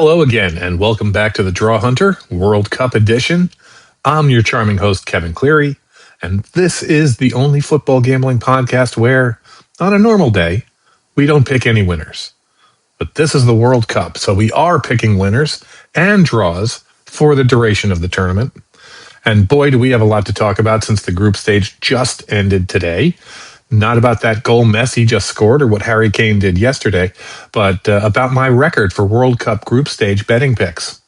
Hello again, and welcome back to the Drawhunter World Cup Edition. I'm your charming host, Kevin Cleary, and this is the only football gambling podcast where, on a normal day, we don't pick any winners. But this is the World Cup, so we are picking winners and draws for the duration of the tournament. And boy, do we have a lot to talk about since the group stage just ended today. Not about that goal Messi just scored or what Harry Kane did yesterday, but about my record for World Cup group stage betting picks.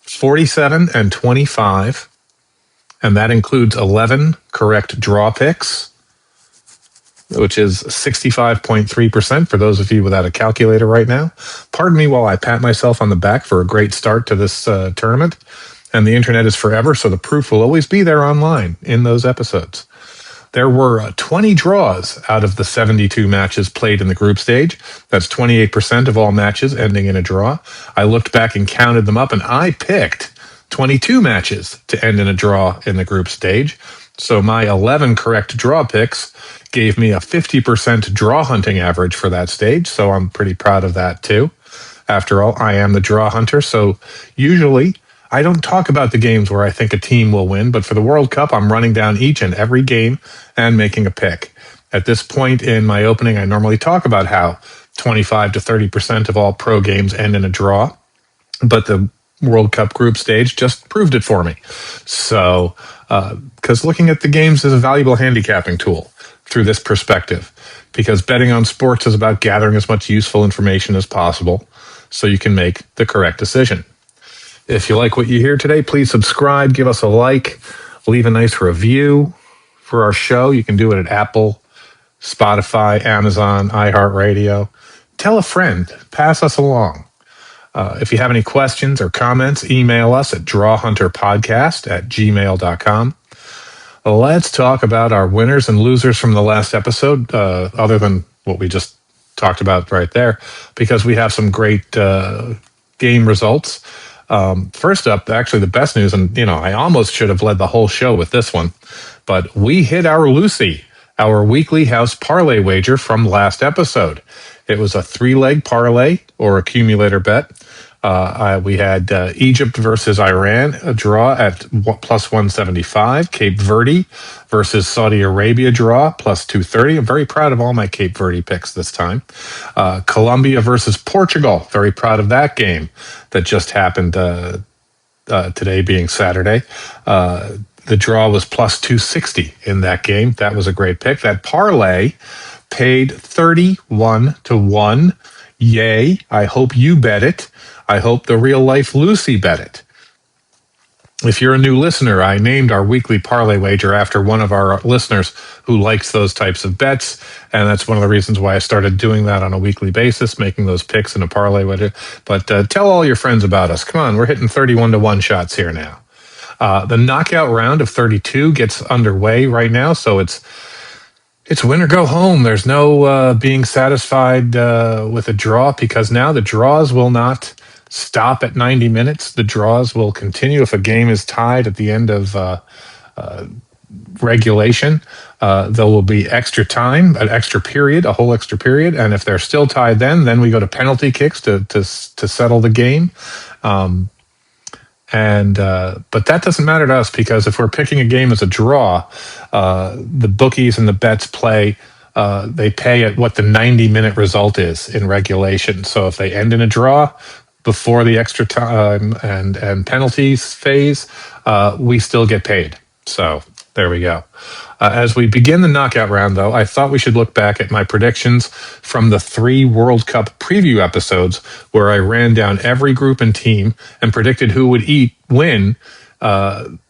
47 and 25, and that includes 11 correct draw picks, which is 65.3% for those of you without a calculator right now. Pardon me while I pat myself on the back for a great start to this tournament. And the internet is forever, so the proof will always be there online in those episodes. There were 20 draws out of the 72 matches played in the group stage. That's 28% of all matches ending in a draw. I looked back and counted them up, and I picked 22 matches to end in a draw in the group stage. So my 11 correct draw picks gave me a 50% draw hunting average for that stage, so I'm pretty proud of that too. After all, I am the draw hunter, so usually I don't talk about the games where I think a team will win, but for the World Cup, I'm running down each and every game and making a pick. At this point in my opening, I normally talk about how 25 to 30% of all pro games end in a draw, but the World Cup group stage just proved it for me. So, because looking at the games is a valuable handicapping tool through this perspective, because betting on sports is about gathering as much useful information as possible so you can make the correct decision. If you like what you hear today, please subscribe, give us a like, leave a nice review for our show. You can do it at Apple, Spotify, Amazon, iHeartRadio. Tell a friend, pass us along. If you have any questions or comments, email us at drawhunterpodcast@gmail.com. Let's talk about our winners and losers from the last episode, other than what we just talked about right there, because we have some great game results. First up, actually the best news, and I almost should have led the whole show with this one, but we hit our Lucy, our weekly house parlay wager from last episode. It was a 3-leg parlay or accumulator bet. We had Egypt versus Iran, a draw at plus 175. Cape Verde versus Saudi Arabia draw, plus 230. I'm very proud of all my Cape Verde picks this time. Colombia versus Portugal. Very proud of that game that just happened today being Saturday. The draw was plus 260 in that game. That was a great pick. That parlay paid 31 to 1. Yay. I hope you bet it. I hope the real life Lucy bet it. If you're a new listener, I named our weekly parlay wager after one of our listeners who likes those types of bets. And that's one of the reasons why I started doing that on a weekly basis, making those picks in a parlay wager. But tell all your friends about us. Come on, we're hitting 31 to 1 shots here now. The knockout round of 32 gets underway right now. So it's win or go home. There's no being satisfied with a draw, because now the draws will not stop at 90 minutes. The draws will continue. If a game is tied at the end of regulation, there will be extra time, an extra period, a whole extra period. And if they're still tied, then we go to penalty kicks to settle the game. But that doesn't matter to us, because if we're picking a game as a draw, the bookies and the bets they pay at what the 90-minute result is in regulation. So if they end in a draw before the extra time and penalties phase, we still get paid. So there we go. As we begin the knockout round, though, I thought we should look back at my predictions from the 3 World Cup preview episodes, where I ran down every group and team and predicted who would win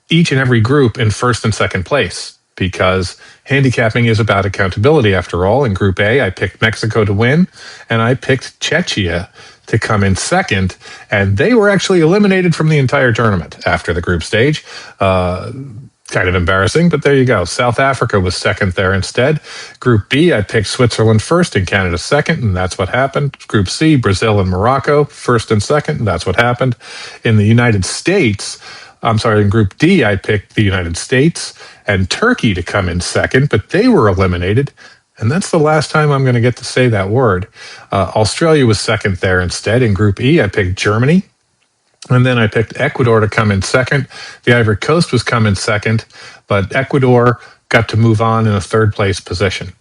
each and every group in first and second place, because handicapping is about accountability after all. In Group A, I picked Mexico to win, and I picked Czechia to come in second, and they were actually eliminated from the entire tournament after the group stage. Kind of embarrassing, but there you go. South Africa was second there instead. Group B, I picked Switzerland first and Canada second, and that's what happened. Group C, Brazil and Morocco first and second, and that's what happened. In the United States, in Group D, I picked the United States and Turkey to come in second, but they were eliminated. And that's the last time I'm going to get to say that word. Australia was second there instead. In Group E, I picked Germany. And then I picked Ecuador to come in second. The Ivory Coast was come in second, but Ecuador got to move on in a third place position.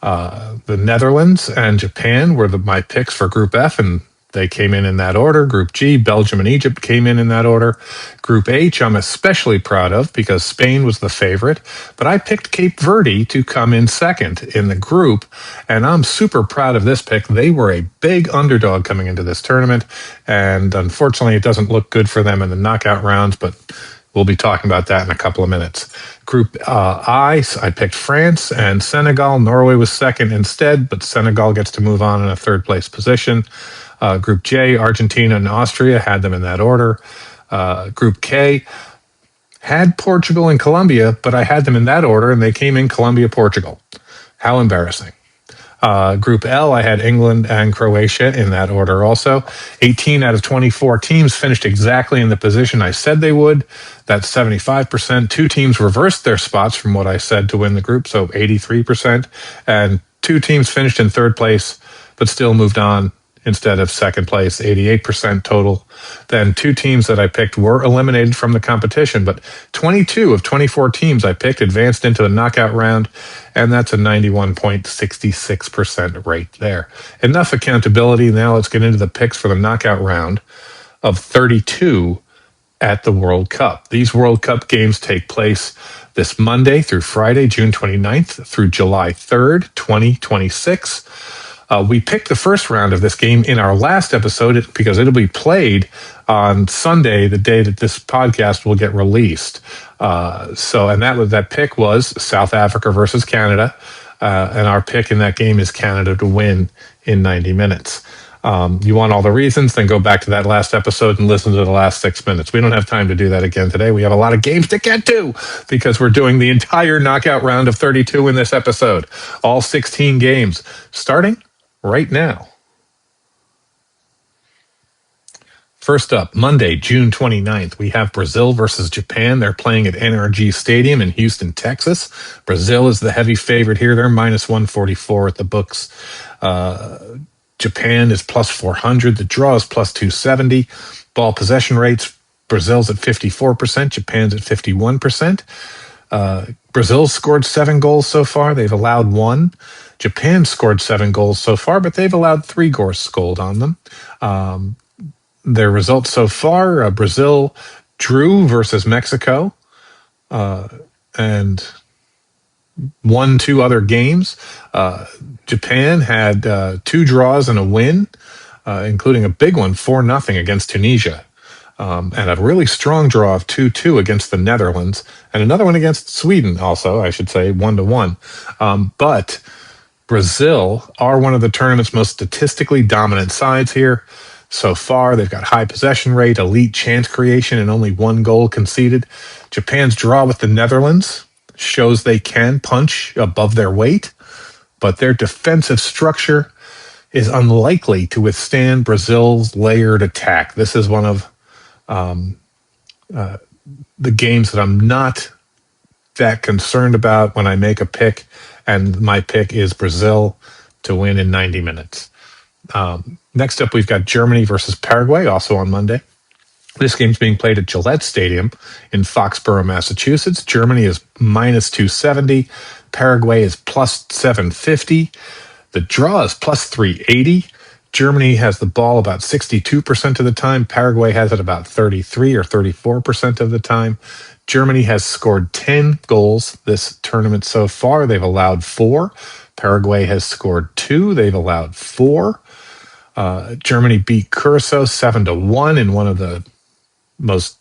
The Netherlands and Japan were my picks for Group F, and they came in that order. Group G, Belgium and Egypt came in that order. Group H, I'm especially proud of because Spain was the favorite, but I picked Cape Verde to come in second in the group, and I'm super proud of this pick. They were a big underdog coming into this tournament, and unfortunately, it doesn't look good for them in the knockout rounds, but we'll be talking about that in a couple of minutes. Group I picked France and Senegal. Norway was second instead, but Senegal gets to move on in a third place position. Group J, Argentina and Austria, had them in that order. Group K had Portugal and Colombia, but I had them in that order, and they came in Colombia, Portugal. How embarrassing. Group L, I had England and Croatia in that order also. 18 out of 24 teams finished exactly in the position I said they would. That's 75%. 2 teams reversed their spots from what I said to win the group, so 83%. And 2 teams finished in third place, but still moved on instead of second place, 88% total. Then 2 teams that I picked were eliminated from the competition, but 22 of 24 teams I picked advanced into the knockout round, and that's a 91.66% rate there. Enough accountability. Now let's get into the picks for the knockout round of 32 at the World Cup. These World Cup games take place this Monday through Friday, June 29th through July 3rd, 2026. We picked the first round of this game in our last episode because it'll be played on Sunday, the day that this podcast will get released. And that pick was South Africa versus Canada, and our pick in that game is Canada to win in 90 minutes. You want all the reasons, then go back to that last episode and listen to the last 6 minutes. We don't have time to do that again today. We have a lot of games to get to because we're doing the entire knockout round of 32 in this episode. All 16 games, starting right now. First up, Monday, June 29th, we have Brazil versus Japan. They're playing at NRG Stadium in Houston, Texas. Brazil is the heavy favorite here. They're minus 144 at the books. Japan is plus 400. The draw is plus 270. Ball possession rates, Brazil's at 54%. Japan's at 51%. Brazil scored 7 goals so far. They've allowed 1. Japan scored 7 goals so far, but they've allowed 3 goals scored on them. Their results so far, Brazil drew versus Mexico and won 2 other games. Japan had 2 draws and a win, including a big one, 4-0 against Tunisia. And a really strong draw of 2-2 against the Netherlands, and another one against Sweden also, I should say, 1-1. But Brazil are one of the tournament's most statistically dominant sides here. So far, they've got high possession rate, elite chance creation, and only 1 goal conceded. Japan's draw with the Netherlands shows they can punch above their weight, but their defensive structure is unlikely to withstand Brazil's layered attack. This is one of the games that I'm not that concerned about when I make a pick, and my pick is Brazil to win in 90 minutes. Next up, we've got Germany versus Paraguay, also on Monday. This game's being played at Gillette Stadium in Foxborough, Massachusetts. Germany is minus 270. Paraguay is plus 750. The draw is plus 380. Germany has the ball about 62% of the time. Paraguay has it about 33 or 34% of the time. Germany has scored 10 goals this tournament so far. They've allowed 4. Paraguay has scored 2. They've allowed 4. Germany beat Curacao 7-1 in one of the most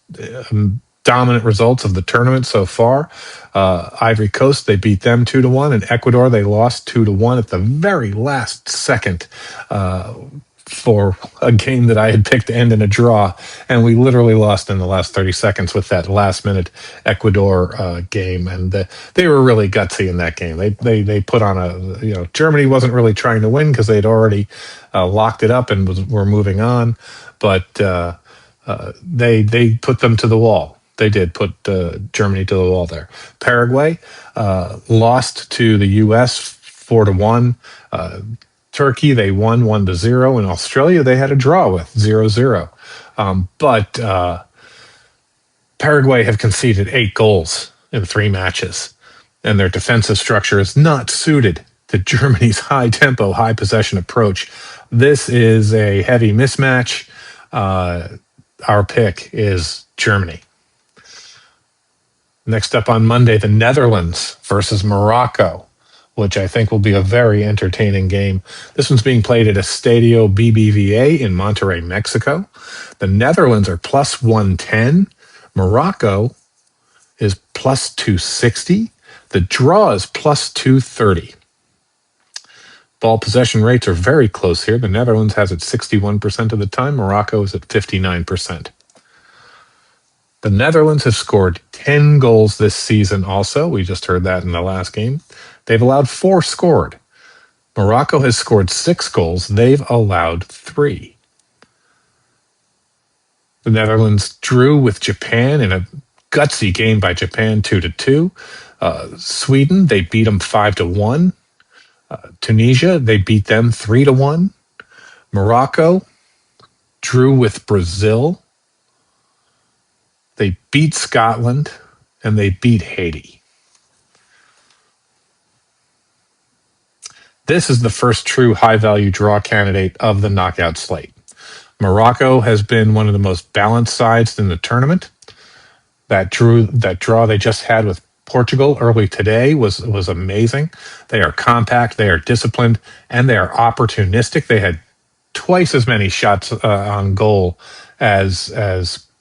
dominant results of the tournament so far. Ivory Coast, they beat them 2-1, and Ecuador, they lost 2-1 at the very last second for a game that I had picked to end in a draw, and we literally lost in the last 30 seconds with that last-minute Ecuador game, and they were really gutsy in that game. They put on Germany wasn't really trying to win because they'd already locked it up and were moving on, but they put them to the wall. They did put Germany to the wall there. Paraguay lost to the U.S. 4-1. Turkey, they won 1-0. In Australia, they had a draw with 0-0. But Paraguay have conceded 8 goals in 3 matches, and their defensive structure is not suited to Germany's high tempo, high possession approach. This is a heavy mismatch. Our pick is Germany. Next up on Monday, the Netherlands versus Morocco, which I think will be a very entertaining game. This one's being played at Estadio BBVA in Monterrey, Mexico. The Netherlands are plus 110. Morocco is plus 260. The draw is plus 230. Ball possession rates are very close here. The Netherlands has it 61% of the time. Morocco is at 59%. The Netherlands have scored 10 goals this season also. We just heard that in the last game. They've allowed 4 scored. Morocco has scored 6 goals. They've allowed 3. The Netherlands drew with Japan in a gutsy game by Japan 2-2. Sweden, they beat them 5-1. Tunisia, they beat them 3-1. Morocco drew with Brazil. They beat Scotland, and they beat Haiti. This is the first true high-value draw candidate of the knockout slate. Morocco has been one of the most balanced sides in the tournament. That draw they just had with Portugal early today was amazing. They are compact, they are disciplined, and they are opportunistic. They had twice as many shots on goal as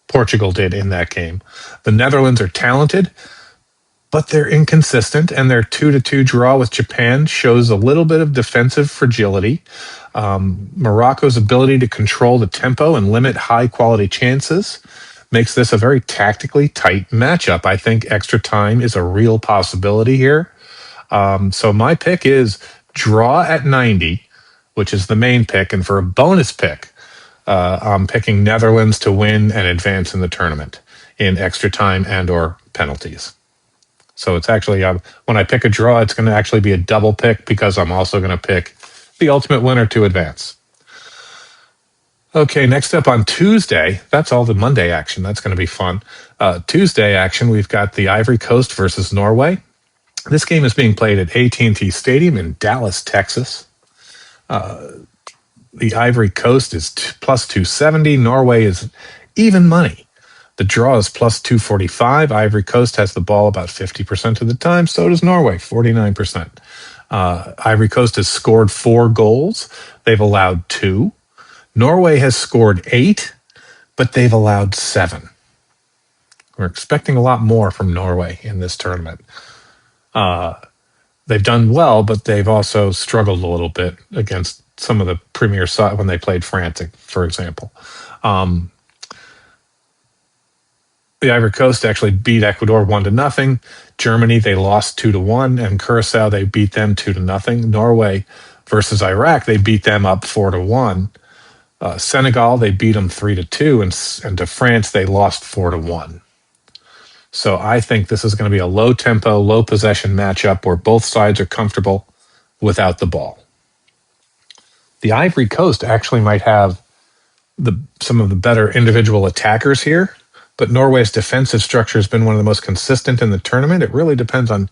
Portugal did in that game. The Netherlands are talented, but they're inconsistent, and their 2-2 draw with Japan shows a little bit of defensive fragility. Morocco's ability to control the tempo and limit high-quality chances makes this a very tactically tight matchup. I think extra time is a real possibility here. So my pick is draw at 90, which is the main pick, and for a bonus pick, I'm picking Netherlands to win and advance in the tournament in extra time and or penalties. So it's actually, when I pick a draw, it's going to actually be a double pick because I'm also going to pick the ultimate winner to advance. Okay, next up on Tuesday, that's all the Monday action. That's going to be fun. Tuesday action, we've got the Ivory Coast versus Norway. This game is being played at AT&T Stadium in Dallas, Texas. The Ivory Coast is plus 270. Norway is even money. The draw is plus 245. Ivory Coast has the ball about 50% of the time. So does Norway, 49%. Ivory Coast has scored 4 goals. They've allowed 2. Norway has scored 8, but they've allowed 7. We're expecting a lot more from Norway in this tournament. They've done well, but they've also struggled a little bit against some of the premier side when they played France, for example. The Ivory Coast actually beat Ecuador 1-0. Germany, they lost 2-1, and Curacao, they beat them 2-0. Norway versus Iraq, they beat them up 4-1. Senegal, they beat them 3-2, and to France, they lost 4-1. So I think this is going to be a low tempo, low possession matchup where both sides are comfortable without the ball. The Ivory Coast actually might have some of the better individual attackers here, but Norway's defensive structure has been one of the most consistent in the tournament. It really depends on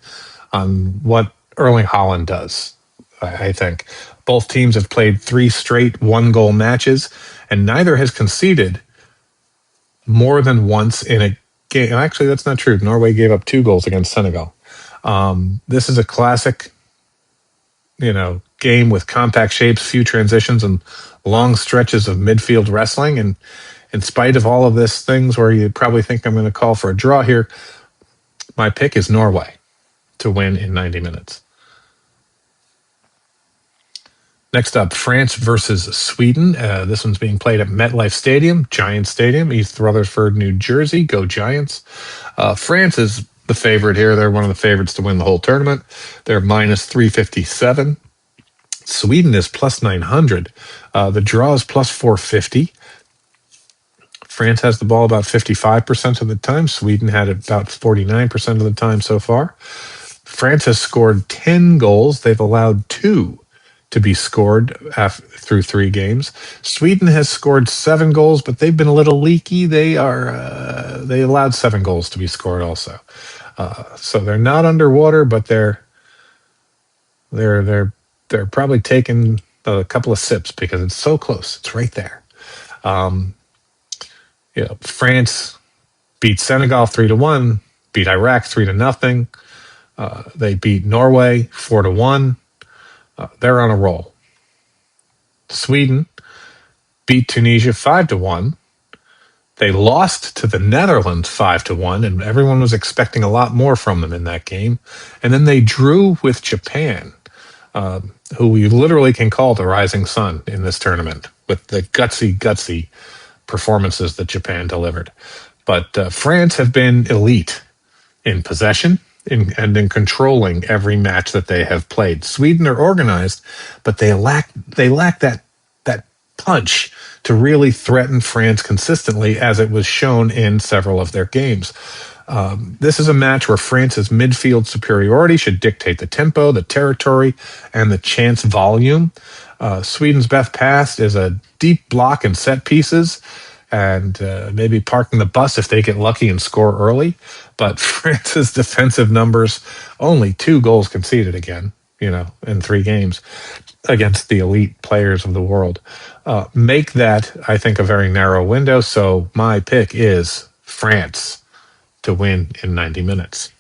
what Erling Haaland does, I think. Both teams have played 3 straight 1-goal matches, and neither has conceded more than once in a game. Actually, that's not true. Norway gave up 2 goals against Senegal. This is a classic, game with compact shapes, few transitions, and long stretches of midfield wrestling. And in spite of all of this things where you probably think I'm going to call for a draw here, my pick is Norway to win in 90 minutes. Next up, France versus Sweden. This one's being played at MetLife Stadium, Giants Stadium, East Rutherford, New Jersey. Go Giants. France is the favorite here. They're one of the favorites to win the whole tournament. They're minus 357. Sweden is plus 900. The draw is plus 450. France has the ball about 55% of the time. Sweden had it about 49% of the time so far. France has scored 10 goals. They've allowed 2 to be scored through 3 games. Sweden has scored 7 goals, but they've been a little leaky. They allowed 7 goals to be scored also. So they're not underwater, but they're probably taking a couple of sips because it's so close. It's right there. France beat Senegal 3-1, beat Iraq 3-0. They beat Norway 4-1. They're on a roll. Sweden beat Tunisia 5-1. They lost to the Netherlands 5-1, and everyone was expecting a lot more from them in that game. And then they drew with Japan, who we literally can call the rising sun in this tournament with the gutsy performances that Japan delivered. But France have been elite in possession and in controlling every match that they have played. Sweden are organized, but they lack that punch to really threaten France consistently, as it was shown in several of their games. This is a match where France's midfield superiority should dictate the tempo, the territory, and the chance volume. Sweden's best pass is a deep block and set pieces, and maybe parking the bus if they get lucky and score early. But France's defensive numbers, only 2 goals conceded again, in 3 games against the elite players of the world. Make that, I think, a very narrow window. So my pick is France to win in 90 minutes.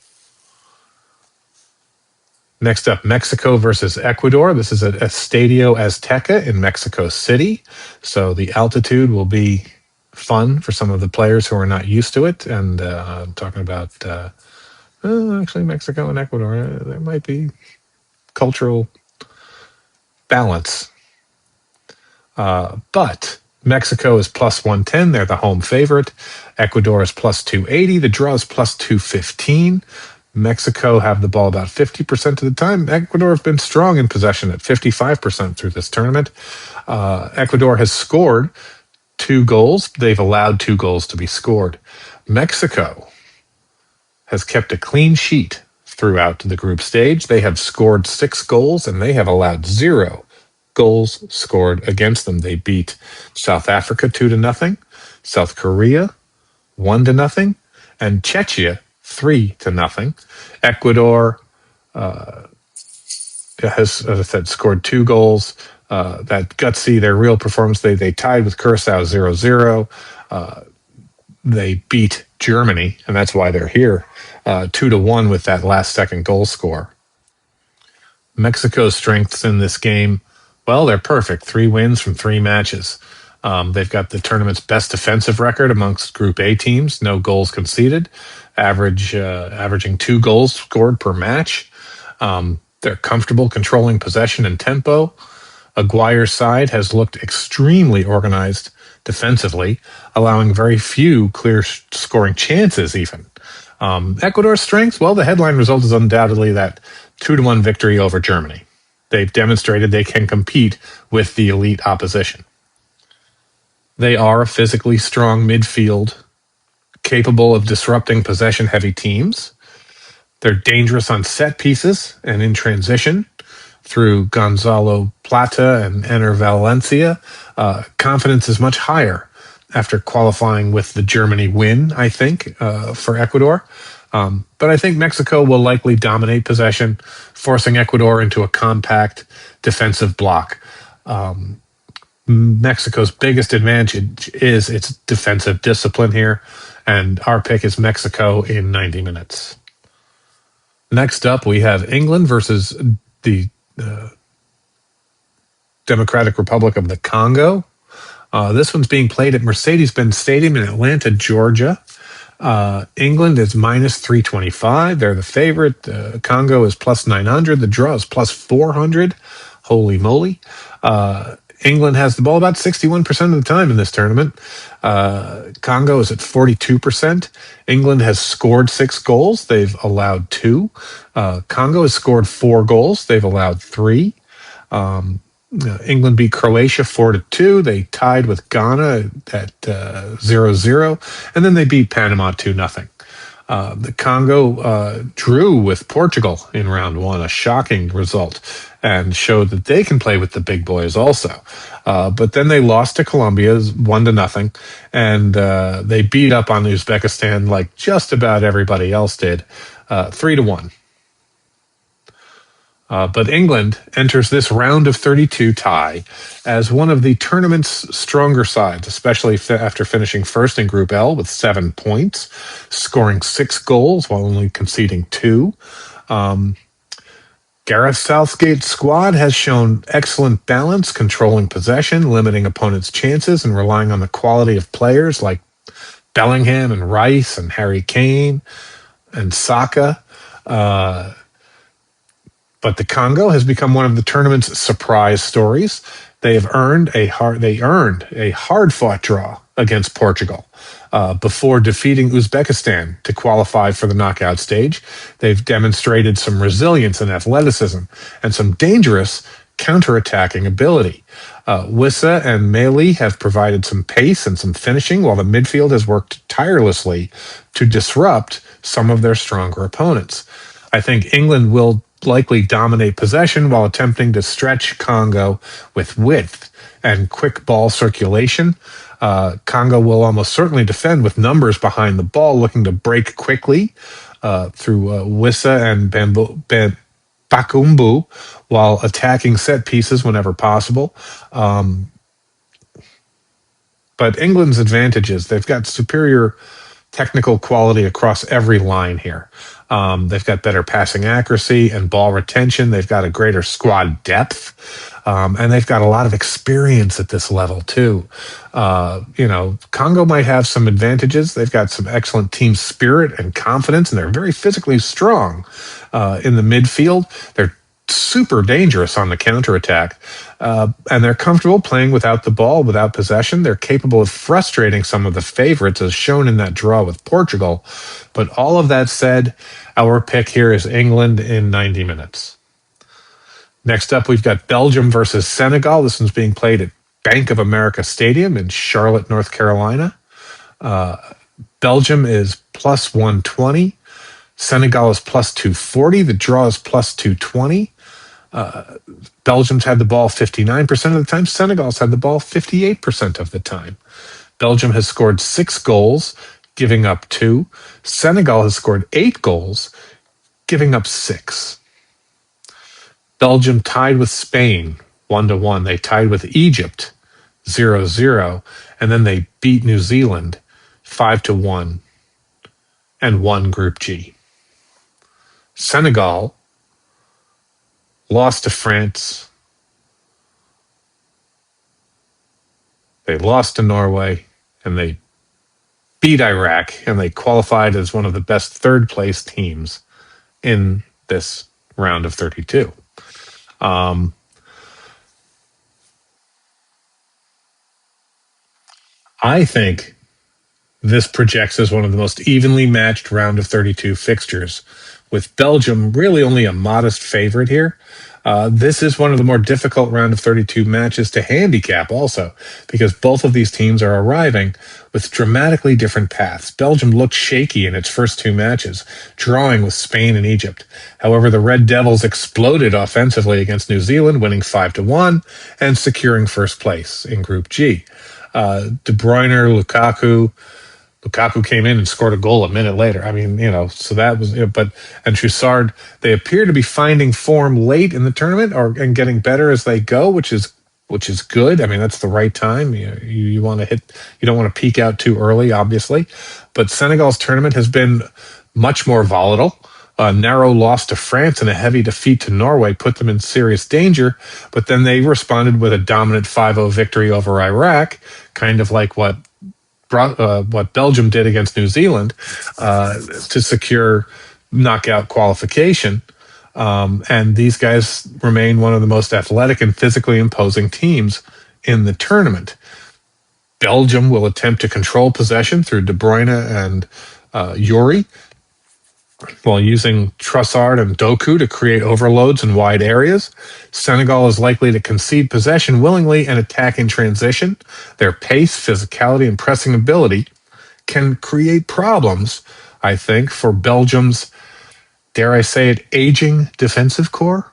Next up, Mexico versus Ecuador. This is at Estadio Azteca in Mexico City. So the altitude will be fun for some of the players who are not used to it. And I'm talking about, actually, Mexico and Ecuador. There might be cultural balance. But Mexico is plus 110. They're the home favorite. Ecuador is plus 280. The draw is plus 215. Mexico have the ball about 50% of the time. Ecuador have been strong in possession at 55% through this tournament. Ecuador has scored 2 goals. They've allowed 2 goals to be scored. Mexico has kept a clean sheet throughout the group stage. They have scored 6 goals and they have allowed 0 goals scored against them. They beat South Africa 2-0, South Korea 1-0, and Czechia 3-0. Ecuador has, as I said, scored 2 goals. That gutsy, their real performance. They tied with Curacao 0-0. They beat Germany, and that's why they're here, 2-1 with that last-second goal score. Mexico's strengths in this game, well, they're perfect. 3 wins from 3 matches. They've got the tournament's best defensive record amongst Group A teams. No goals conceded, averaging 2 goals scored per match. They're comfortable controlling possession and tempo. Aguirre's side has looked extremely organized defensively, allowing very few clear scoring chances even. Ecuador's strength, well, the headline result is undoubtedly that 2-1 victory over Germany. They've demonstrated they can compete with the elite opposition. They are a physically strong midfield, capable of disrupting possession-heavy teams. They're dangerous on set pieces and in transition through Gonzalo Plata and Ener Valencia. Confidence is much higher after qualifying with the Germany win, I think, for Ecuador. But I think Mexico will likely dominate possession, forcing Ecuador into a compact defensive block. Mexico's biggest advantage is its defensive discipline here, and our pick is Mexico in 90 minutes. Next up, we have England versus the Democratic Republic of the Congo. This one's being played at Mercedes-Benz Stadium in Atlanta, Georgia. England is minus 325. They're the favorite. Congo is plus 900. The draw is plus 400. Holy moly. England has the ball about 61% of the time in this tournament. Congo is at 42%. England has scored 6 goals. They've allowed 2. Congo has scored 4 goals. They've allowed 3. England beat Croatia 4-2. They tied with Ghana at 0-0. And then they beat Panama 2-0. The Congo drew with Portugal in round one, a shocking result, and showed that they can play with the big boys also. But then they lost to Colombia 1-0, and they beat up on Uzbekistan like just about everybody else did, 3-1. But England enters this round of 32 tie as one of the tournament's stronger sides, especially after finishing first in Group L with 7 points, scoring 6 goals while only conceding 2. Gareth Southgate's squad has shown excellent balance, controlling possession, limiting opponents' chances, and relying on the quality of players like Bellingham and Rice and Harry Kane and Saka. But the Congo has become one of the tournament's surprise stories. They earned a hard-fought draw against Portugal before defeating Uzbekistan to qualify for the knockout stage. They've demonstrated some resilience and athleticism and some dangerous counterattacking ability. Wissa and Meili have provided some pace and some finishing, while the midfield has worked tirelessly to disrupt some of their stronger opponents. I think England will likely dominate possession while attempting to stretch Congo with width and quick ball circulation. Congo will almost certainly defend with numbers behind the ball, looking to break quickly through Wissa and Bakumbu while attacking set pieces whenever possible. But England's advantages, they've got superior technical quality across every line here. They've got better passing accuracy and ball retention. They've got a greater squad depth. And they've got a lot of experience at this level, too. Congo might have some advantages. They've got some excellent team spirit and confidence, and they're very physically strong in the midfield. They're super dangerous on the counterattack. And they're comfortable playing without the ball, without possession. They're capable of frustrating some of the favorites, as shown in that draw with Portugal. But all of that said, our pick here is England in 90 minutes. Next up, we've got Belgium versus Senegal. This one's being played at Bank of America Stadium in Charlotte, North Carolina. Belgium is plus 120. Senegal is plus 240. The draw is plus 220. Belgium's had the ball 59% of the time. Senegal's had the ball 58% of the time. Belgium has scored 6 goals, giving up 2. Senegal has scored 8 goals, giving up 6. Belgium tied with Spain 1-1. They tied with Egypt 0-0, and then they beat New Zealand 5-1 and won Group G. Senegal lost to France. They lost to Norway, and they beat Iraq, and they qualified as one of the best third-place teams in this round of 32. I think this projects as one of the most evenly matched round of 32 fixtures, with Belgium really only a modest favorite here. This is one of the more difficult round of 32 matches to handicap also, because both of these teams are arriving with dramatically different paths. Belgium looked shaky in its first 2 matches, drawing with Spain and Egypt. However, the Red Devils exploded offensively against New Zealand, winning 5-1 and securing first place in Group G. De Bruyne, Lukaku came in and scored a goal a minute later. I mean, so that was, and Troussard, they appear to be finding form late in the tournament and getting better as they go, which is good. I mean, that's the right time. You want to you don't want to peak out too early, obviously. But Senegal's tournament has been much more volatile. A narrow loss to France and a heavy defeat to Norway put them in serious danger, but then they responded with a dominant 5-0 victory over Iraq, kind of like what Belgium did against New Zealand to secure knockout qualification. And these guys remain one of the most athletic and physically imposing teams in the tournament. Belgium will attempt to control possession through De Bruyne and Yuri, while using Troussard and Doku to create overloads in wide areas. Senegal is likely to concede possession willingly and attack in transition. Their pace, physicality, and pressing ability can create problems I think, for Belgium's, dare I say it, aging defensive core.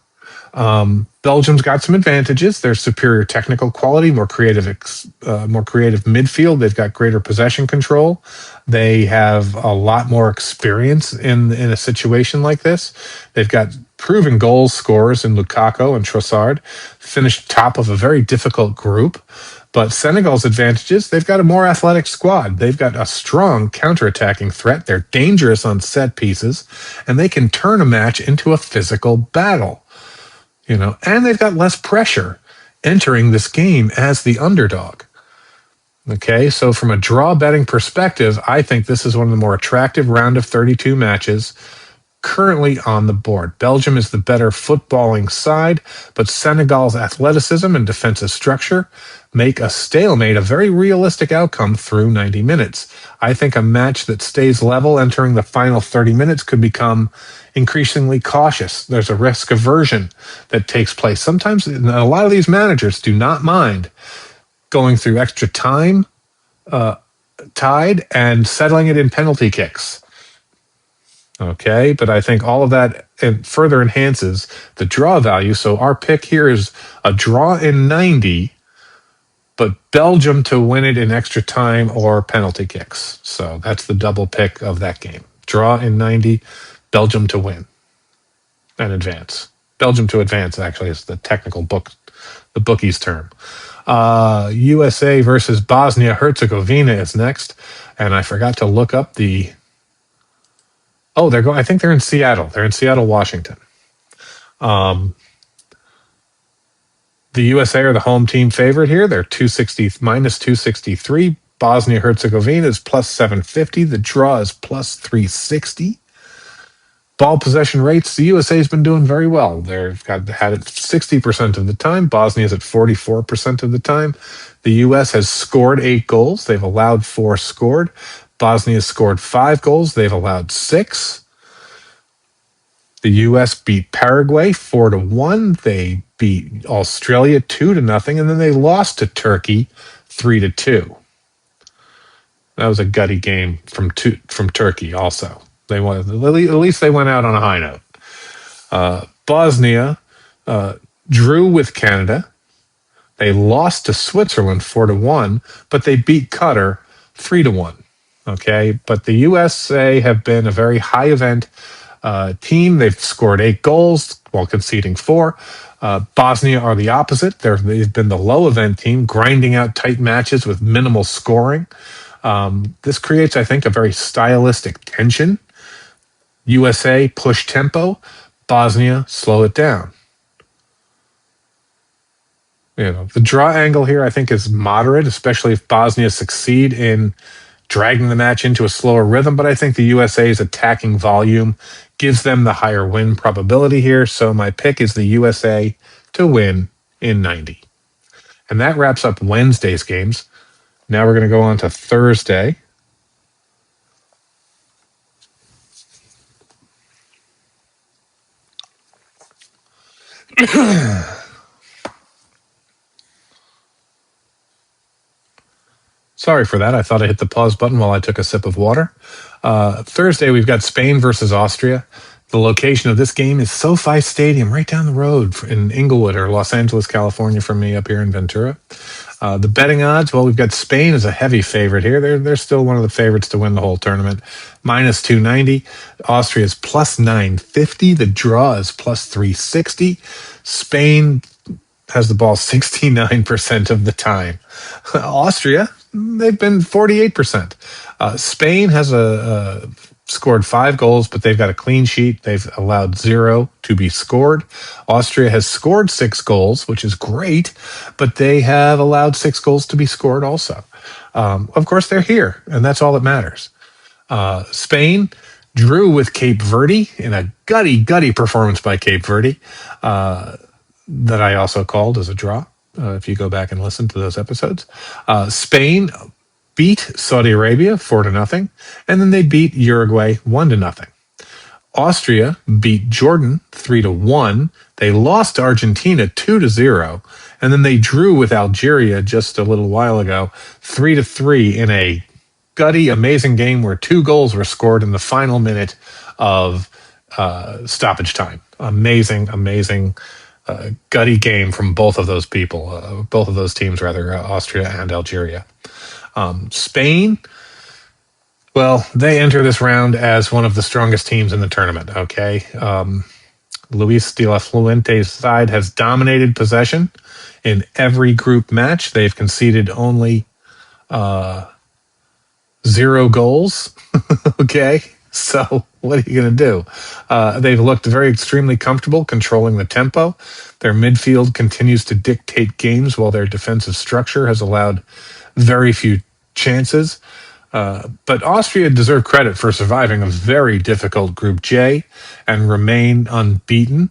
Belgium's got some advantages. Their superior technical quality, more creative midfield. They've got greater possession control. They have a lot more experience in a situation like this. They've got proven goal scorers in Lukaku and Trossard. Finished top of a very difficult group. But Senegal's advantages, they've got a more athletic squad. They've got a strong counterattacking threat. They're dangerous on set pieces, and they can turn a match into a physical battle. And they've got less pressure entering this game as the underdog. Okay, so from a draw betting perspective, I think this is one of the more attractive round of 32 matches currently on the board. Belgium is the better footballing side, but Senegal's athleticism and defensive structure make a stalemate a very realistic outcome through 90 minutes. I think a match that stays level entering the final 30 minutes could become increasingly cautious. There's a risk aversion that takes place. Sometimes a lot of these managers do not mind going through extra time, tied, and settling it in penalty kicks. Okay, but I think all of that further enhances the draw value. So our pick here is a draw in 90, but Belgium to win it in extra time or penalty kicks. So that's the double pick of that game. Draw in 90, Belgium to win and advance. Belgium to advance, actually, is the technical the bookie's term. USA versus Bosnia-Herzegovina is next. And I forgot to look up the... Oh, I think they're in Seattle. They're in Seattle, Washington. The USA are the home team favorite here. They're minus 263. Bosnia-Herzegovina is plus 750. The draw is plus 360. Ball possession rates, the USA's been doing very well. They've had it 60% of the time. Bosnia's at 44% of the time. The US has scored 8 goals. They've allowed 4 scored. Bosnia scored 5 goals. They've allowed 6. The U.S. beat Paraguay 4-1. They beat Australia 2-0, and then they lost to Turkey 3-2. That was a gutty game from Turkey. Also, at least they went out on a high note. Bosnia drew with Canada. They lost to Switzerland 4-1, but they beat Qatar 3-1. Okay, but the USA have been a very high event team. They've scored 8 goals while conceding 4. Bosnia are the opposite. They've been the low event team, grinding out tight matches with minimal scoring. This creates, I think, a very stylistic tension. USA push tempo, Bosnia slow it down. The draw angle here, I think, is moderate, especially if Bosnia succeed in dragging the match into a slower rhythm, but I think the USA's attacking volume gives them the higher win probability here, so my pick is the USA to win in 90. And that wraps up Wednesday's games. Now we're going to go on to Thursday. Sorry for that. I thought I hit the pause button while I took a sip of water. Thursday, we've got Spain versus Austria. The location of this game is SoFi Stadium, right down the road in Inglewood or Los Angeles, California, from me up here in Ventura. The betting odds, well, we've got Spain as a heavy favorite here. They're still one of the favorites to win the whole tournament. Minus 290. Austria is plus 950. The draw is plus 360. Spain has the ball 69% of the time. Austria, they've been 48%. Spain has scored 5 goals, but they've got a clean sheet. They've allowed 0 to be scored. Austria has scored 6 goals, which is great, but they have allowed 6 goals to be scored also. Of course, they're here, and that's all that matters. Spain drew with Cape Verde in a gutty performance by Cape Verde that I also called as a draw, if you go back and listen to those episodes. Spain beat Saudi Arabia 4-0, and then they beat Uruguay 1-0. Austria beat Jordan 3-1. They lost to Argentina 2-0, and then they drew with Algeria just a little while ago 3-3 in a gutty, amazing game where 2 goals were scored in the final minute of stoppage time. Amazing, gutty game from both of those both of those teams, rather, Austria and Algeria. Spain, well, they enter this round as one of the strongest teams in the tournament, okay? Luis de la Fuente's side has dominated possession in every group match. They've conceded only 0 goals. Okay, so what are you going to do? They've looked extremely comfortable controlling the tempo. Their midfield continues to dictate games while their defensive structure has allowed very few chances. But Austria deserve credit for surviving a very difficult Group J and remain unbeaten.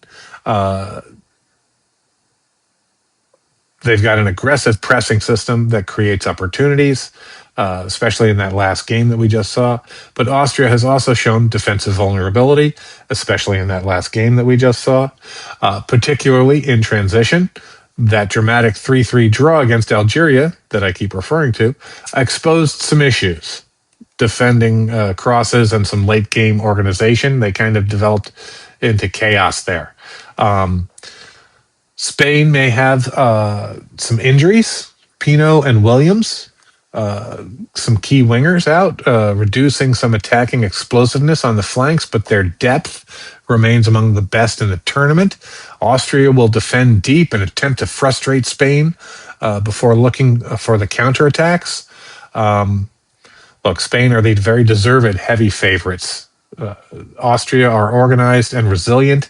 They've got an aggressive pressing system that creates opportunities, especially in that last game that we just saw. But Austria has also shown defensive vulnerability, especially in that last game that we just saw, particularly in transition. That dramatic 3-3 draw against Algeria that I keep referring to exposed some issues. Defending crosses and some late game organization, they kind of developed into chaos there. Spain may have some injuries, Pino and Williams, some key wingers out, reducing some attacking explosiveness on the flanks, but their depth remains among the best in the tournament. Austria will defend deep and attempt to frustrate Spain before looking for the counterattacks. Look, Spain are the very deserved heavy favorites. Austria are organized and resilient,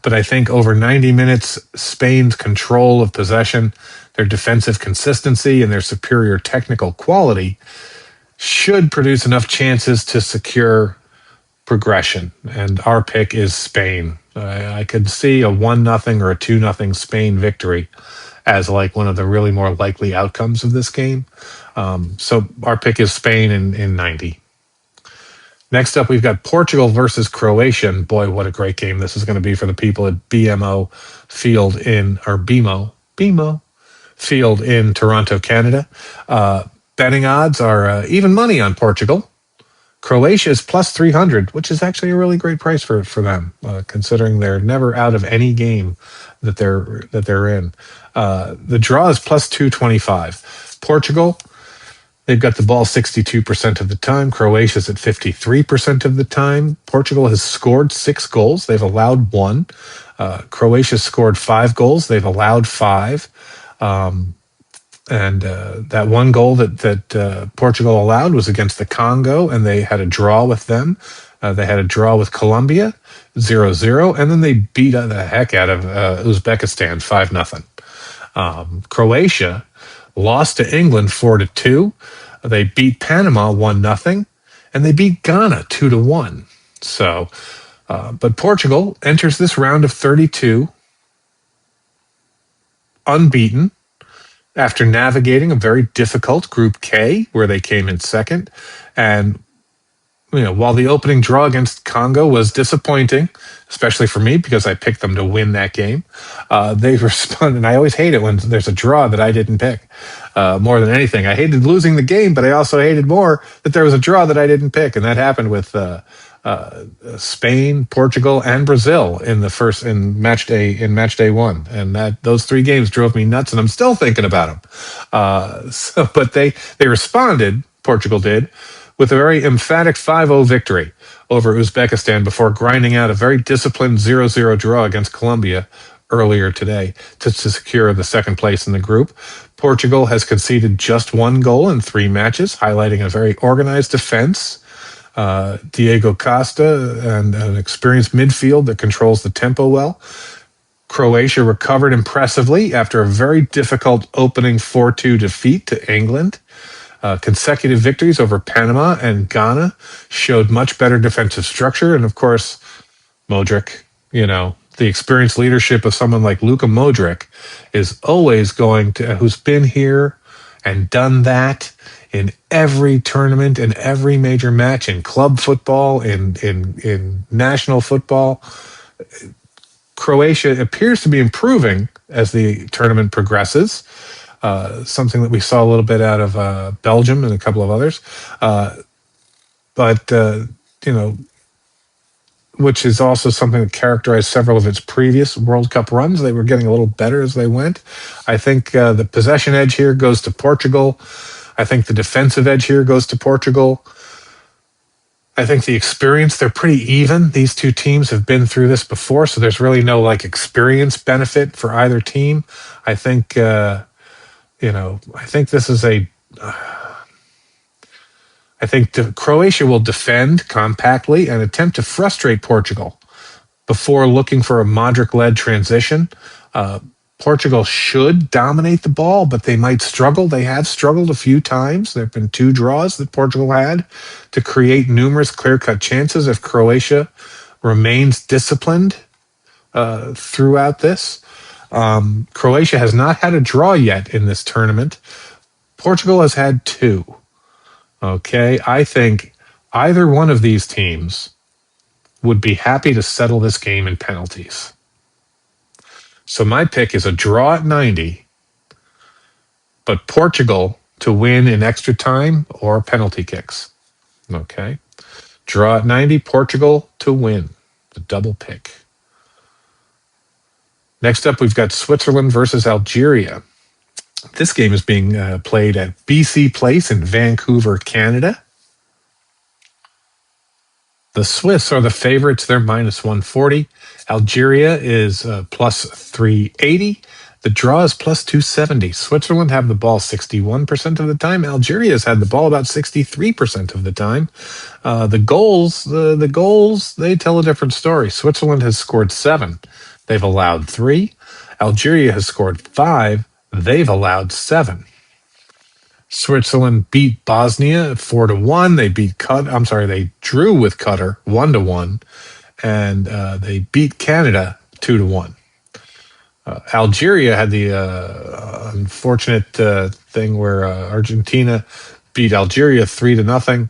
but I think over 90 minutes, Spain's control of possession, their defensive consistency, and their superior technical quality should produce enough chances to secure progression. And our pick is Spain. I could see a 1-0 or a 2-0 Spain victory as like one of the really more likely outcomes of this game. So our pick is Spain in 90. Next up, we've got Portugal versus Croatia. And boy, what a great game this is going to be for the people at BMO Field BMO Field in Toronto, Canada. Betting odds are even money on Portugal. Croatia is plus 300, which is actually a really great price for them, considering they're never out of any game that they're in. The draw is plus 225. Portugal, they've got the ball 62% of the time. Croatia's at 53% of the time. Portugal has scored 6 goals. They've allowed 1. Croatia scored 5 goals. They've allowed 5. And that 1 goal that Portugal allowed was against the Congo, and they had a draw with them. They had a draw with Colombia, 0-0, and then they beat the heck out of Uzbekistan, 5-0. Croatia lost to England 4-2. They beat Panama 1-0, and they beat Ghana 2-1. So, but Portugal enters this round of 32 unbeaten after navigating a very difficult Group K, where they came in second. And while the opening draw against Congo was disappointing, especially for me because I picked them to win that game, they responded. And I always hate it when there's a draw that I didn't pick. More than anything, I hated losing the game, but I also hated more that there was a draw that I didn't pick, and that happened with Spain, Portugal, and Brazil in match day 1, and those 3 games drove me nuts, and I'm still thinking about them. But they responded. Portugal did, with a very emphatic 5-0 victory over Uzbekistan before grinding out a very disciplined 0-0 draw against Colombia earlier today to secure the second place in the group. Portugal has conceded just 1 goal in 3 matches, highlighting a very organized defense. Diego Costa and an experienced midfield that controls the tempo well. Croatia recovered impressively after a very difficult opening 4-2 defeat to England. Consecutive victories over Panama and Ghana showed much better defensive structure. And of course, Modric, the experienced leadership of someone like Luka Modric is always who's been here and done that in every tournament, in every major match, in club football, in national football. Croatia appears to be improving as the tournament progresses. something that we saw a little bit out of Belgium and a couple of others. But you know, which is also something that characterized several of its previous World Cup runs. They were getting a little better as they went. I think the possession edge here goes to Portugal. I think the defensive edge here goes to Portugal. I think the experience, they're pretty even. These two teams have been through this before, so there's really no like experience benefit for either team. I think, I think this is I think Croatia will defend compactly and attempt to frustrate Portugal before looking for a Modric-led transition. Portugal should dominate the ball, but they might struggle. They have struggled a few times. There have been 2 draws that Portugal had to create numerous clear-cut chances if Croatia remains disciplined throughout this. Croatia has not had a draw yet in this tournament. Portugal has had 2. Okay, I think either one of these teams would be happy to settle this game in penalties. So my pick is a draw at 90, but Portugal to win in extra time or penalty kicks. Okay. Draw at 90, Portugal to win. The double pick. Next up, we've got Switzerland versus Algeria. This game is being played at BC Place in Vancouver, Canada. The Swiss are the favorites. They're minus 140. Algeria is plus 380. The draw is plus 270. Switzerland have the ball 61% of the time. Algeria has had the ball about 63% of the time. The goals, they tell a different story. Switzerland has scored 7. They've allowed 3. Algeria has scored 5. They've allowed 7. Switzerland beat Bosnia 4-1. They drew with Qatar 1-1, and they beat Canada 2-1. Algeria had the unfortunate thing where Argentina beat Algeria 3-0.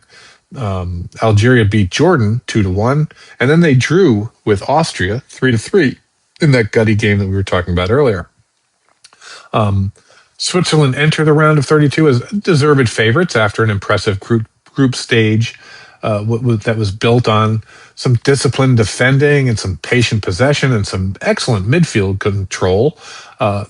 Algeria beat Jordan 2-1, and then they drew with Austria 3-3 in that gutty game that we were talking about earlier. Switzerland entered the round of 32 as deserved favorites after an impressive group stage that was built on some disciplined defending and some patient possession and some excellent midfield control.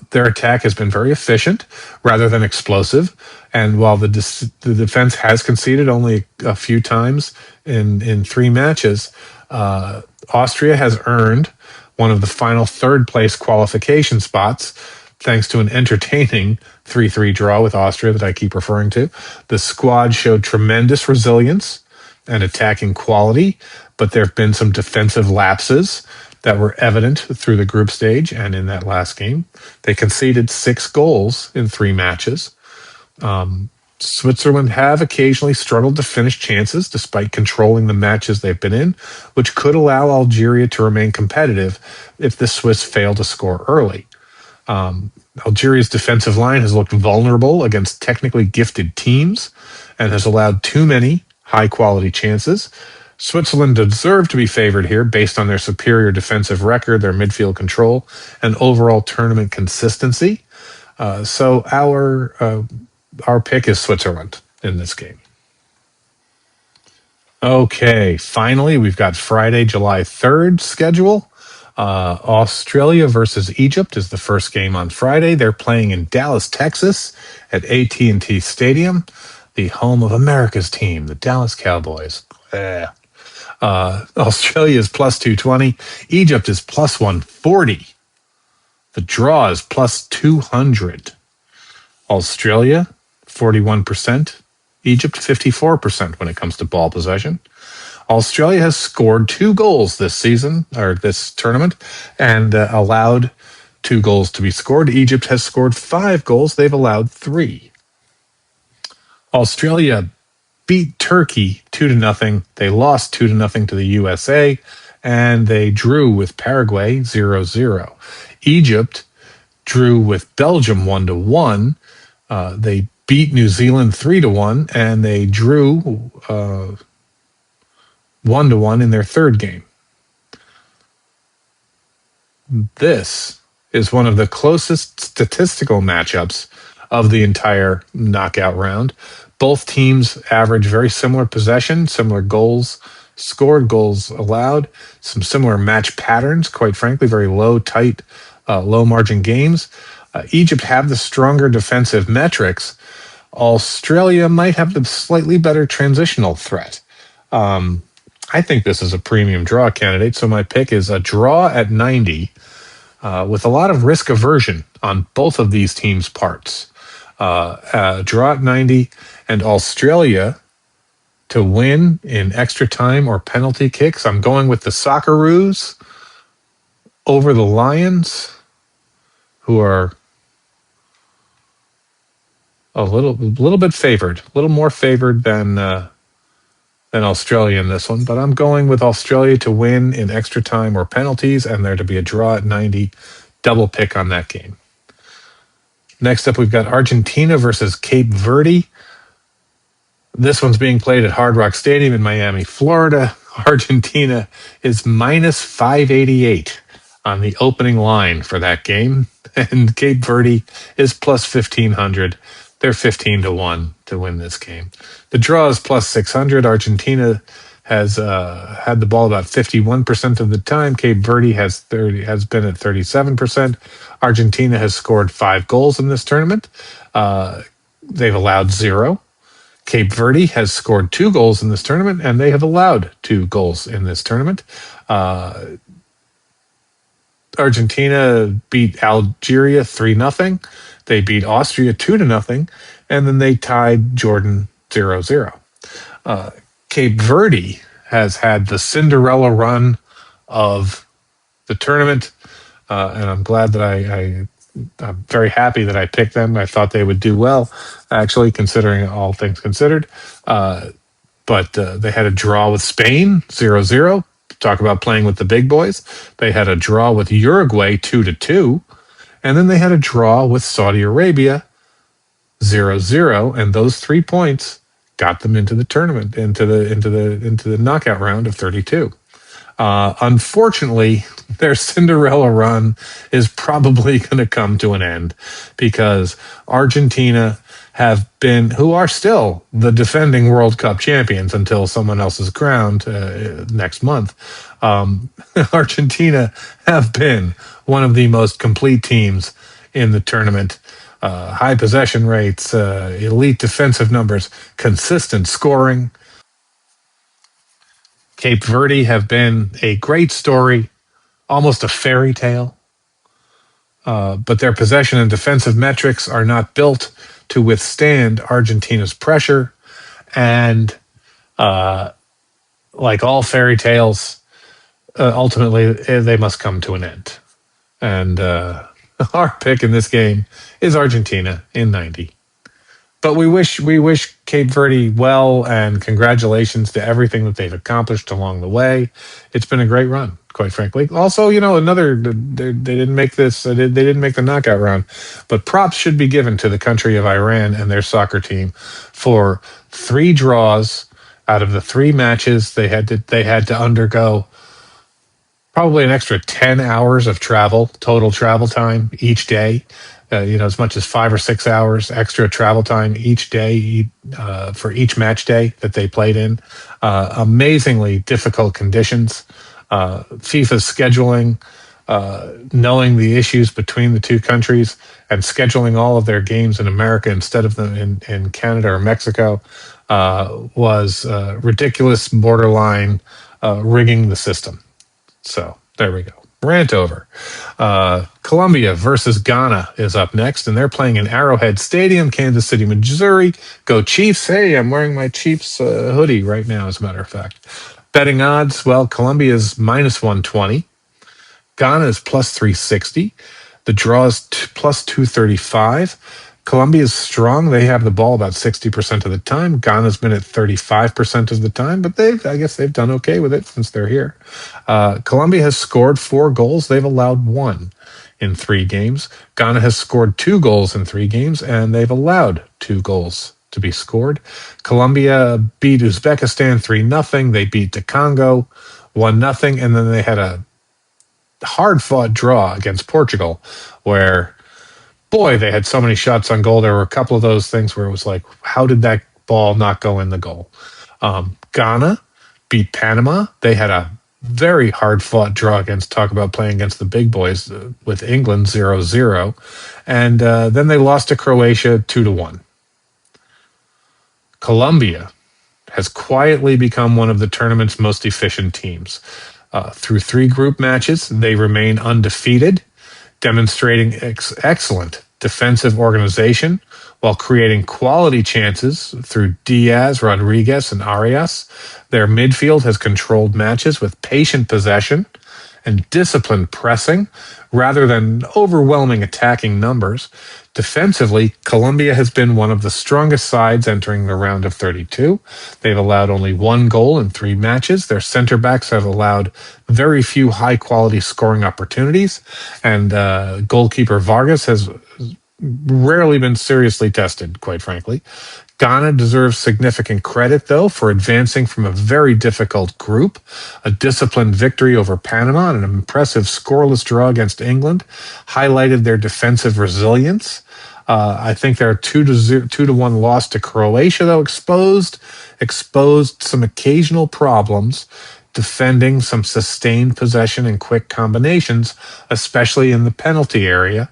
Their attack has been very efficient rather than explosive. And while the defense has conceded only a few times in 3 matches, Austria has earned one of the final 3rd place qualification spots thanks to an entertaining 3-3 draw with Austria that I keep referring to. The squad showed tremendous resilience and attacking quality, but there have been some defensive lapses that were evident through the group stage and in that last game. They conceded 6 goals in 3 matches. Switzerland have occasionally struggled to finish chances despite controlling the matches they've been in, which could allow Algeria to remain competitive if the Swiss fail to score early. Algeria's defensive line has looked vulnerable against technically gifted teams and has allowed too many high-quality chances. Switzerland deserve to be favored here based on their superior defensive record, their midfield control, and overall tournament consistency. So our pick is Switzerland in this game. Okay, finally, we've got Friday, July 3rd schedule. Australia versus Egypt is the first game on Friday. They're playing in Dallas, Texas at AT&T Stadium, the home of America's team, the Dallas Cowboys. Australia is plus 220. Egypt is plus 140. The draw is plus 200. Australia, 41%. Egypt, 54% when it comes to ball possession. Australia has scored 2 goals this season, or this tournament, and allowed 2 goals to be scored. Egypt has scored 5 goals. They've allowed 3. Australia beat Turkey 2-0. They lost 2-0 to the USA, and they drew with Paraguay 0-0. Egypt drew with Belgium 1-1. They beat New Zealand 3-1, and they drew 1-1 in their 3rd game. This is one of the closest statistical matchups of the entire knockout round. Both teams average very similar possession, similar goals scored, goals allowed, some similar match patterns, quite frankly, very low, tight, low margin games. Egypt have the stronger defensive metrics. Australia might have the slightly better transitional threat. I think this is a premium draw candidate, so my pick is a draw at 90 with a lot of risk aversion on both of these teams' parts. Draw at 90 and Australia to win in extra time or penalty kicks. I'm going with the Socceroos over the Lions, who are a little bit favored, a little more favored than Australia in this one. But I'm going with Australia to win in extra time or penalties, and there to be a draw at 90. Double pick on that game. Next up, we've got Argentina versus Cape Verde. This one's being played at Hard Rock Stadium in Miami, Florida. Argentina is minus 588 on the opening line for that game, and Cape Verde is plus 1,500. They're 15 to 1 to win this game. The draw is plus 600. Argentina has had the ball about 51% of the time. Cape Verde has been at 37%. Argentina has scored 5 goals in this tournament. They've allowed 0. Cape Verde has scored 2 goals in this tournament, and they have allowed 2 goals in this tournament. Argentina beat Algeria 3-0. They beat Austria 2-0, and then they tied Jordan 0-0. Cape Verde has had the Cinderella run of the tournament, and I'm glad that I'm very happy that I picked them. I thought they would do well, actually, considering all things considered. But they had a draw with Spain, 0-0. Talk about playing with the big boys. They had a draw with Uruguay, 2-2. And then they had a draw with Saudi Arabia, 0-0. And those 3 points got them into the tournament, into the knockout round of 32. Unfortunately, their Cinderella run is probably going to come to an end because Argentina who are still the defending World Cup champions until someone else is crowned next month. Argentina have been one of the most complete teams in the tournament. High possession rates, elite defensive numbers, consistent scoring. Cape Verde have been a great story, almost a fairy tale. But their possession and defensive metrics are not built to withstand Argentina's pressure. And like all fairy tales, ultimately they must come to an end. And our pick in this game is Argentina in 90. But we wish Cape Verde well, and congratulations to everything that they've accomplished along the way. It's been a great run, quite frankly. Also, they didn't make this. They didn't make the knockout round, but props should be given to the country of Iran and their soccer team for 3 draws out of the 3 matches they had to undergo. Probably an extra 10 hours of total travel time each day. As much as 5 or 6 hours extra travel time each day for each match day that they played in. Amazingly difficult conditions. FIFA's scheduling, knowing the issues between the 2 countries and scheduling all of their games in America instead of them in Canada or Mexico was ridiculous, borderline rigging the system. So there we go. Rant over. Colombia versus Ghana is up next, and they're playing in Arrowhead Stadium, Kansas City, Missouri. Go Chiefs. Hey, I'm wearing my Chiefs hoodie right now, as a matter of fact. Betting odds, well, Colombia is minus 120. Ghana is plus 360. The draw is plus 235. Colombia is strong. They have the ball about 60% of the time. Ghana's been at 35% of the time, but I guess they've done okay with it since they're here. Colombia has scored 4 goals. They've allowed 1 in 3 games. Ghana has scored 2 goals in 3 games, and they've allowed 2 goals to be scored. Colombia beat Uzbekistan 3-0. They beat the Congo 1-0, and then they had a hard-fought draw against Portugal, where boy, they had so many shots on goal. There were a couple of those things where it was like, how did that ball not go in the goal? Ghana beat Panama. They had a very hard fought draw against, talk about playing against the big boys with England 0-0. And then they lost to Croatia 2-1. Colombia has quietly become one of the tournament's most efficient teams. Through 3 group matches, they remain undefeated, demonstrating excellent defensive organization while creating quality chances through Diaz, Rodriguez, and Arias. Their midfield has controlled matches with patient possession and disciplined pressing rather than overwhelming attacking numbers. Defensively, Colombia has been one of the strongest sides entering the round of 32. They've allowed only 1 goal in 3 matches. Their center backs have allowed very few high quality scoring opportunities, and goalkeeper Vargas has rarely been seriously tested, quite frankly. Ghana deserves significant credit, though, for advancing from a very difficult group. A disciplined victory over Panama and an impressive scoreless draw against England highlighted their defensive resilience. I think their 2-1 loss to Croatia, though, exposed some occasional problems defending, some sustained possession and quick combinations, especially in the penalty area.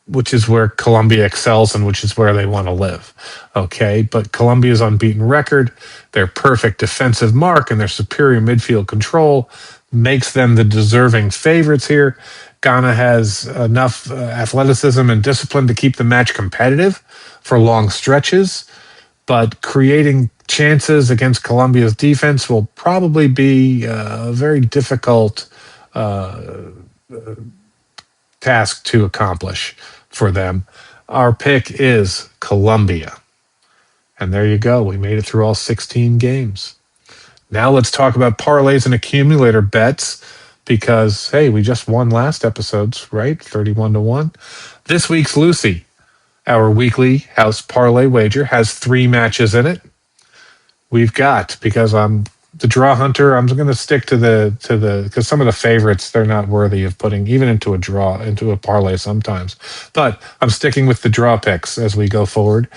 Which is where Colombia excels and which is where they want to live. Okay, but Colombia's unbeaten record, their perfect defensive mark, and their superior midfield control makes them the deserving favorites here. Ghana has enough athleticism and discipline to keep the match competitive for long stretches, but creating chances against Colombia's defense will probably be a very difficult task to accomplish for them. Our pick is Colombia. And there you go. We made it through all 16 games. Now let's talk about parlays and accumulator bets because, hey, we just won last episode's, right? 31-1. This week's Lucy, our weekly house parlay wager, has 3 matches in it. We've got, because I'm the Drawhunter, I'm going to stick to because some of the favorites, they're not worthy of putting even into a parlay sometimes. But I'm sticking with the draw picks as we go forward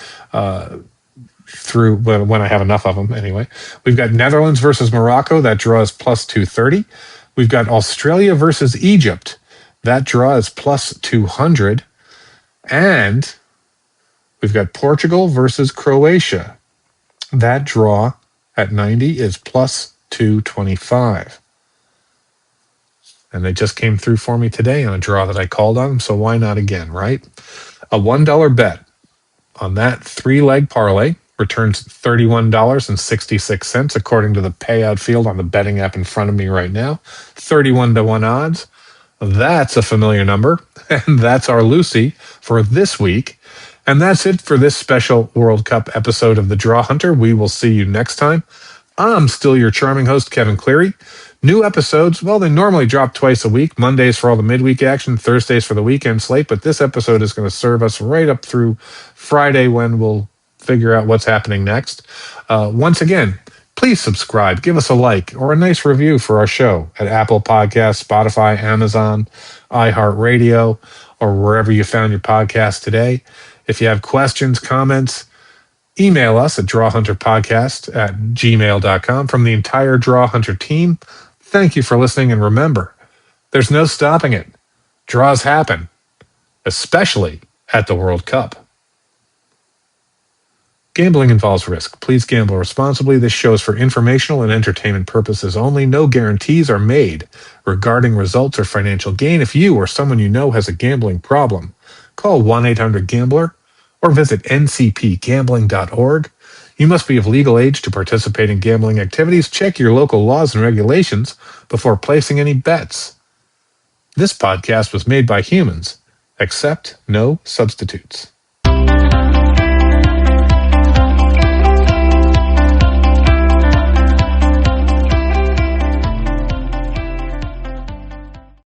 through when I have enough of them anyway. We've got Netherlands versus Morocco. That draw is plus 230. We've got Australia versus Egypt. That draw is plus 200. And we've got Portugal versus Croatia. That draw at 90 is plus 225. And they just came through for me today on a draw that I called on, so why not again, right? A $1 bet on that 3-leg parlay returns $31.66 according to the payout field on the betting app in front of me right now. 31-1 odds. That's a familiar number, and that's our Lucy for this week. And that's it for this special World Cup episode of The Drawhunter. We will see you next time. I'm still your charming host, Kevin Cleary. New episodes, well, they normally drop twice a week. Mondays for all the midweek action, Thursdays for the weekend slate. But this episode is going to serve us right up through Friday when we'll figure out what's happening next. Once again, please subscribe, give us a like or a nice review for our show at Apple Podcasts, Spotify, Amazon, iHeartRadio, or wherever you found your podcast today. If you have questions, comments, email us at drawhunterpodcast@gmail.com. From the entire Drawhunter team, thank you for listening, and remember, there's no stopping it. Draws happen, especially at the World Cup. Gambling involves risk. Please gamble responsibly. This show is for informational and entertainment purposes only. No guarantees are made regarding results or financial gain. If you or someone you know has a gambling problem, call 1-800-GAMBLER or visit ncpgambling.org. You must be of legal age to participate in gambling activities. Check your local laws and regulations before placing any bets. This podcast was made by humans. Accept no substitutes.